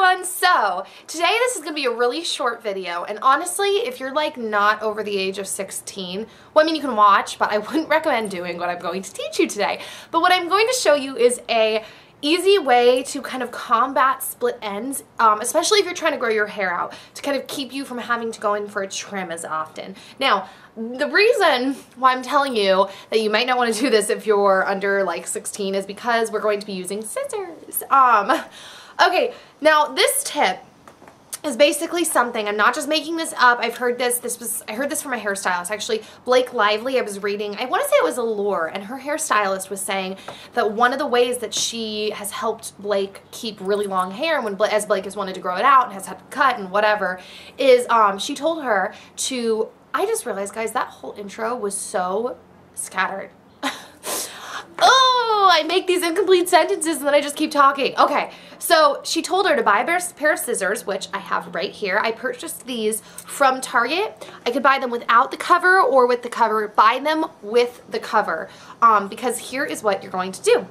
everyone. So today this is gonna be a really short video, and honestly, if you're like not over the age of 16, well, I mean, you can watch, but I wouldn't recommend doing what I'm going to teach you today. But what I'm going to show you is a easy way to kind of combat split ends, especially if you're trying to grow your hair out, to kind of keep you from having to go in for a trim as often. Now, the reason why I'm telling you that you might not want to do this if you're under like 16 is because we're going to be using scissors. Okay, now this tip is basically something, I'm not just making this up, I've heard this, I heard this from a hairstylist, actually, Blake Lively. I was reading, I want to say it was Allure, and her hairstylist was saying that one of the ways that she has helped Blake keep really long hair, as Blake has wanted to grow it out and has had to cut and whatever, is she told her to, I just realized, guys, that whole intro was so scattered. Oh, I make these incomplete sentences and then I just keep talking. Okay, so she told her to buy a pair of scissors, which I have right here. I purchased these from Target. I could buy them without the cover or with the cover. Buy them with the cover, because here is what you're going to do.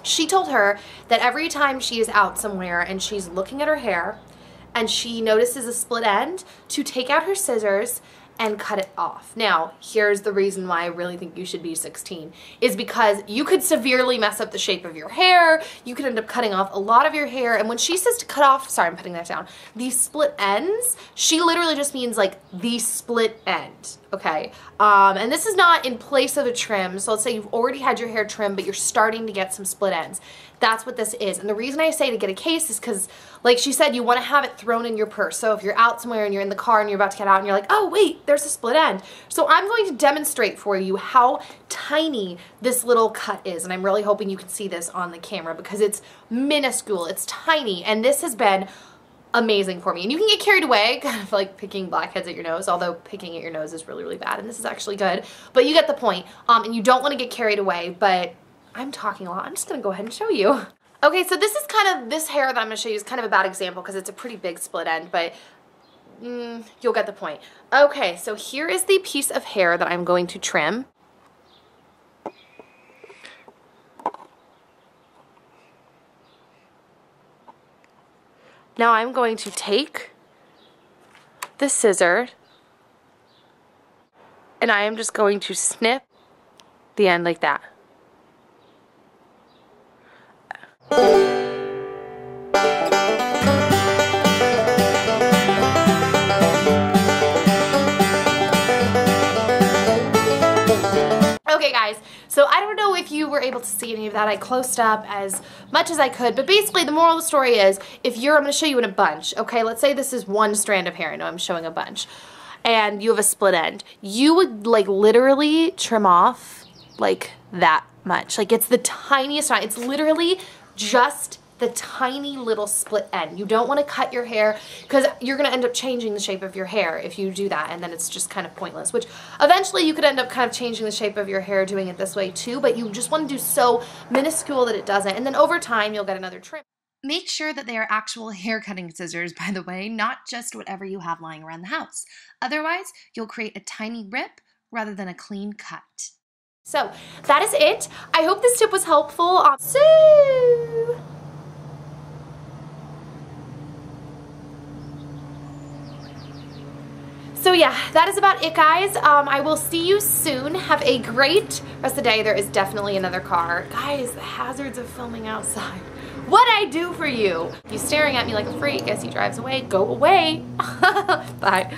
She told her that every time she is out somewhere and she's looking at her hair and she notices a split end, to take out her scissors and cut it off. Now, here's the reason why I really think you should be 16, is because you could severely mess up the shape of your hair, you could end up cutting off a lot of your hair, and when she says to cut off, sorry, I'm putting that down, these split ends, she literally just means like the split end, okay? And this is not in place of a trim, so let's say you've already had your hair trimmed, but you're starting to get some split ends. That's what this is. And the reason I say to get a case is because, like she said, you want to have it thrown in your purse. So if you're out somewhere and you're in the car and you're about to get out and you're like, oh wait, there's a split end. So I'm going to demonstrate for you how tiny this little cut is. And I'm really hoping you can see this on the camera because it's minuscule, it's tiny, and this has been amazing for me. And you can get carried away, kind of like picking blackheads at your nose, although picking at your nose is really, really bad, and this is actually good. But you get the point. And you don't want to get carried away, but I'm talking a lot. I'm just going to go ahead and show you. Okay, so this is kind of, this hair that I'm going to show you is kind of a bad example because it's a pretty big split end, but you'll get the point. Okay, so here is the piece of hair that I'm going to trim. Now I'm going to take the scissor and I am just going to snip the end like that. Okay guys, so I don't know if you were able to see any of that. I closed up as much as I could, but basically the moral of the story is, if you're, I'm going to show you in a bunch, okay? Let's say this is one strand of hair. I know I'm showing a bunch. And you have a split end. You would like literally trim off like that much. Like it's the tiniest amount. It's literally just the tiny little split end. You don't want to cut your hair because you're going to end up changing the shape of your hair if you do that, and then it's just kind of pointless, which eventually you could end up kind of changing the shape of your hair doing it this way too, but you just want to do so minuscule that it doesn't, and then over time you'll get another trim. Make sure that they are actual hair cutting scissors, by the way, not just whatever you have lying around the house. Otherwise, you'll create a tiny rip rather than a clean cut. So that is it. I hope this tip was helpful. So yeah, that is about it, guys. I will see you soon. Have a great rest of the day. There is definitely another car. Guys, the hazards of filming outside. What'd I do for you? You staring at me like a freak as he drives away. Go away. Bye.